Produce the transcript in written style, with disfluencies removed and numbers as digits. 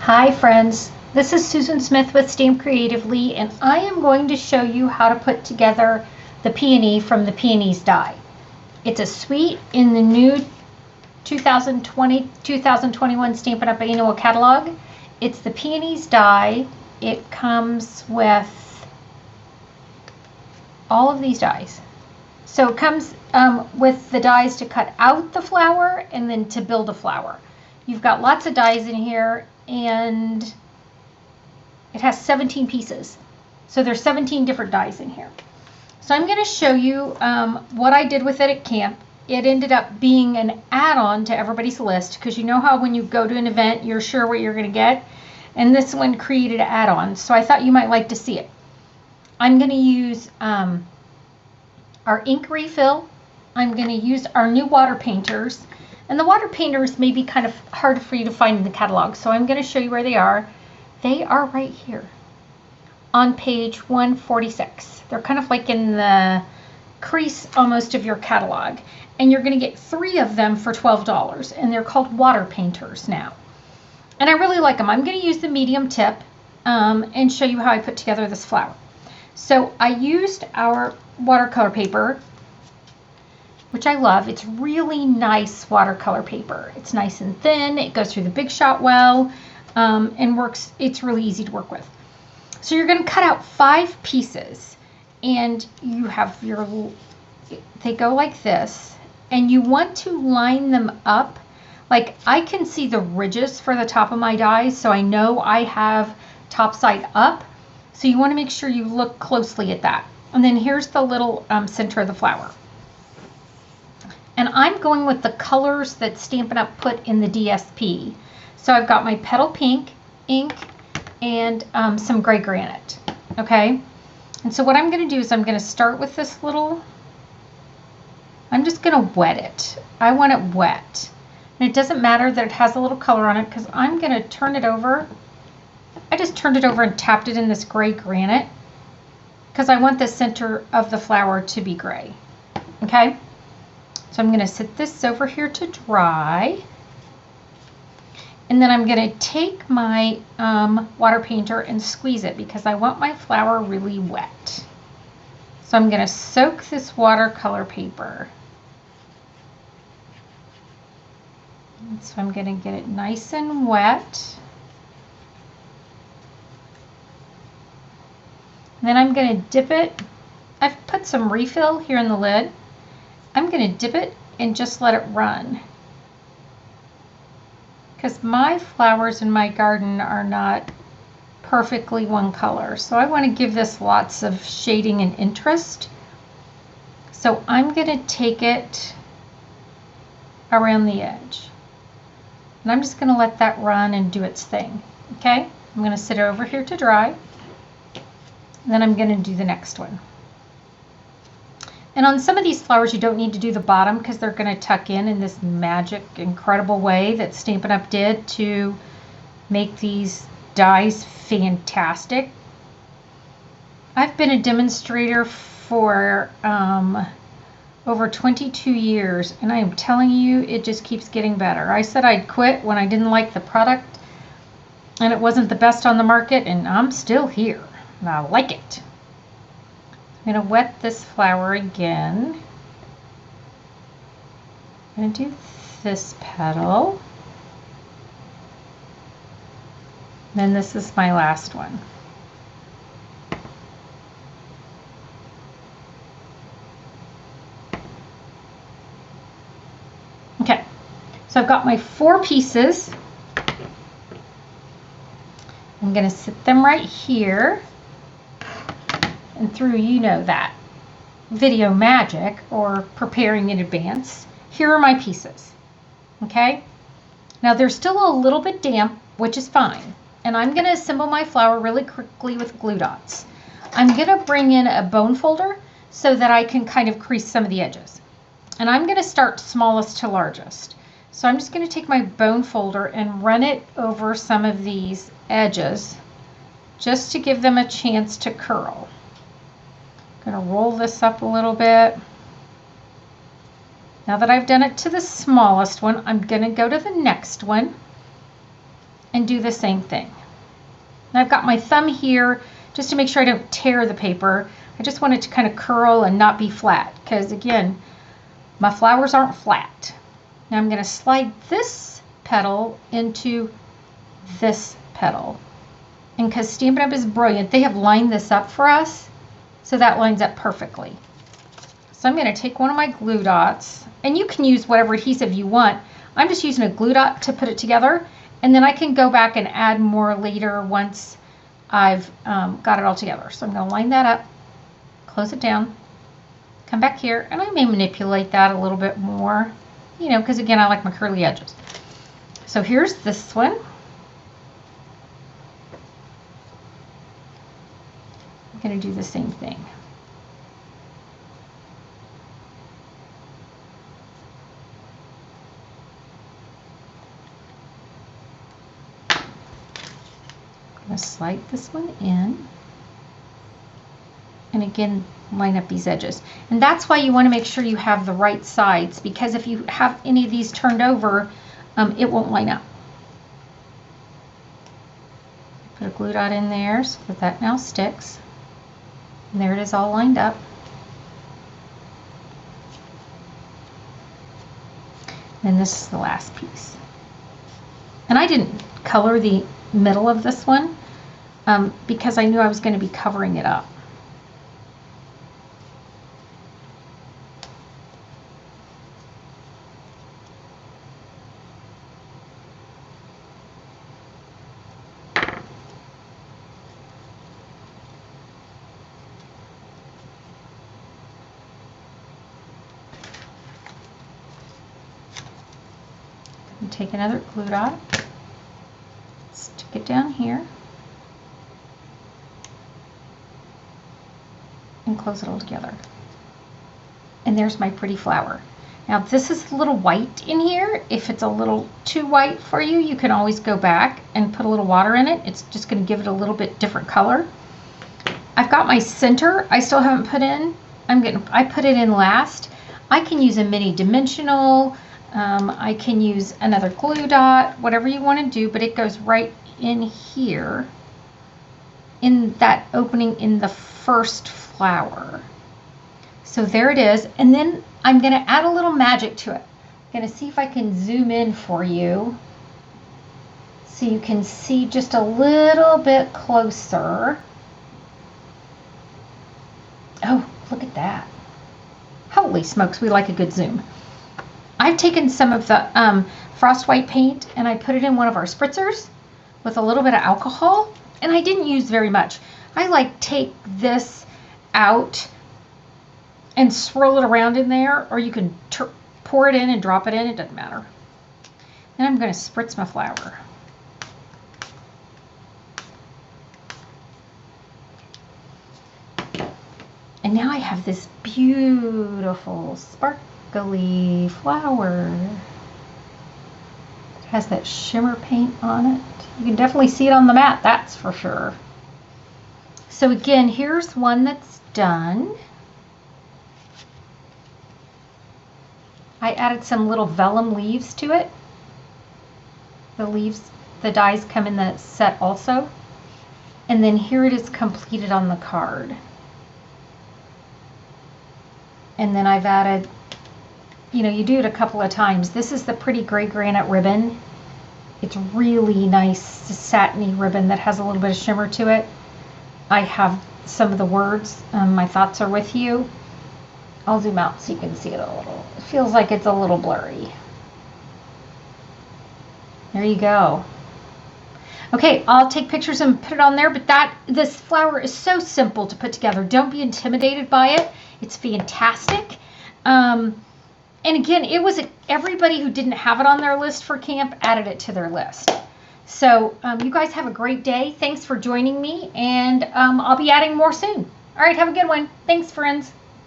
Hi friends, this is Susan Smith with StampCreatively, and I am going to show you how to put together the Peony from the Peony's die. It's a suite in the new 2020-2021 Stampin' Up! Annual Catalog. It's the Peony's die. It comes with all of these dies. So it comes with the dies to cut out the flower and then to build a flower. You've got lots of dies in here, and it has 17 pieces. So there's 17 different dies in here. So I'm going to show you what I did with it at camp. It ended up being an add-on to everybody's list, because you know how when you go to an event, you're sure what you're going to get. And this one created an add-on. So I thought you might like to see it. I'm going to use our ink refill. I'm going to use our new water painters. And the water painters may be kind of hard for you to find in the catalog, so I'm going to show you where they are. They are right here on page 146. They're kind of like in the crease almost of your catalog. And you're going to get 3 of them for $12, and they're called water painters now. And I really like them. I'm going to use the medium tip and show you how I put together this flower. So I used our watercolor paper, which I love. It's really nice watercolor paper. It's nice and thin. It goes through the Big Shot well and works. It's really easy to work with. So you're going to cut out 5 pieces, and you have your, they go like this, and you want to line them up. Like, I can see the ridges for the top of my dies, so I know I have top side up. So you want to make sure you look closely at that. And then here's the little center of the flower. And I'm going with the colors that Stampin' Up! Put in the DSP. So I've got my petal pink ink and some gray granite. Okay? And so what I'm going to do is I'm going to start with this little, I'm just going to wet it. I want it wet. And it doesn't matter that it has a little color on it, because I'm going to turn it over. I just turned it over and tapped it in this gray granite, because I want the center of the flower to be gray. Okay? So I'm going to sit this over here to dry. And then I'm going to take my water painter and squeeze it, because I want my flower really wet. So I'm going to soak this watercolor paper. And so I'm going to get it nice and wet. And then I'm going to dip it. I've put some refill here in the lid. I'm going to dip it and just let it run, because my flowers in my garden are not perfectly one color. So I want to give this lots of shading and interest. So I'm going to take it around the edge. And I'm just going to let that run and do its thing. Okay? I'm going to sit it over here to dry. And then I'm going to do the next one. And on some of these flowers, you don't need to do the bottom, because they're going to tuck in this magic, incredible way that Stampin' Up! Did to make these dies fantastic. I've been a demonstrator for over 22 years, and I am telling you, it just keeps getting better. I said I'd quit when I didn't like the product, and it wasn't the best on the market, and I'm still here, and I like it. I'm going to wet this flower again. I'm going to do this petal. Then this is my last one. Okay, so I've got my 4 pieces. I'm going to sit them right here. And through, you know, that video magic or preparing in advance, here are my pieces. Okay? Now they're still a little bit damp, which is fine. And I'm going to assemble my flower really quickly with glue dots. I'm going to bring in a bone folder so that I can kind of crease some of the edges. And I'm going to start smallest to largest. So I'm just going to take my bone folder and run it over some of these edges just to give them a chance to curl. I'm going to roll this up a little bit. Now that I've done it to the smallest one, I'm going to go to the next one. and do the same thing. And I've got my thumb here just to make sure I don't tear the paper. I just want it to kind of curl and not be flat, because again, my flowers aren't flat. Now I'm going to slide this petal into this petal. And because Stampin' Up! Is brilliant, they have lined this up for us, so that lines up perfectly. So I'm going to take one of my glue dots, and you can use whatever adhesive you want. I'm just using a glue dot to put it together, and then I can go back and add more later once I've got it all together. So I'm going to line that up, close it down, come back here, and I may manipulate that a little bit more, you know, because again, I like my curly edges. So here's this one. I'm going to do the same thing. I'm going to slide this one in. And again, line up these edges. And that's why you want to make sure you have the right sides, because if you have any of these turned over, it won't line up. Put a glue dot in there so that now sticks. And there it is, all lined up. And this is the last piece. And I didn't color the middle of this one because I knew I was going to be covering it up. Take another glue dot, stick it down here, and close it all together. And there's my pretty flower. Now this is a little white in here. If it's a little too white for you, you can always go back and put a little water in it. It's just going to give it a little bit different color. I've got my center I still haven't put in. I put it in last. I can use a mini dimensional. I can use another glue dot, whatever you want to do, but it goes right in here in that opening in the first flower. So there it is. And then I'm going to add a little magic to it. I'm going to see if I can zoom in for you so you can see just a little bit closer. Oh, look at that. Holy smokes, we like a good zoom. I've taken some of the frost white paint and I put it in one of our spritzers with a little bit of alcohol, and I didn't use very much. I like take this out and swirl it around in there, or you can pour it in and drop it in, it doesn't matter. Then I'm going to spritz my flower. And now I have this beautiful sparkly flower. It has that shimmer paint on it. You can definitely see it on the mat, that's for sure. So again, here's one that's done. I added some little vellum leaves to it. The leaves, the dies come in the set also. And then here it is completed on the card. And then I've added, you know, you do it a couple of times. This is the pretty gray granite ribbon. It's really nice satiny ribbon that has a little bit of shimmer to it. I have some of the words, my thoughts are with you. I'll zoom out so you can see it a little. It feels like it's a little blurry. There you go. Okay, I'll take pictures and put it on there, but this flower is so simple to put together. Don't be intimidated by it. It's fantastic. And again, it was everybody who didn't have it on their list for camp added it to their list. So you guys have a great day. Thanks for joining me, and I'll be adding more soon. All right, have a good one. Thanks, friends.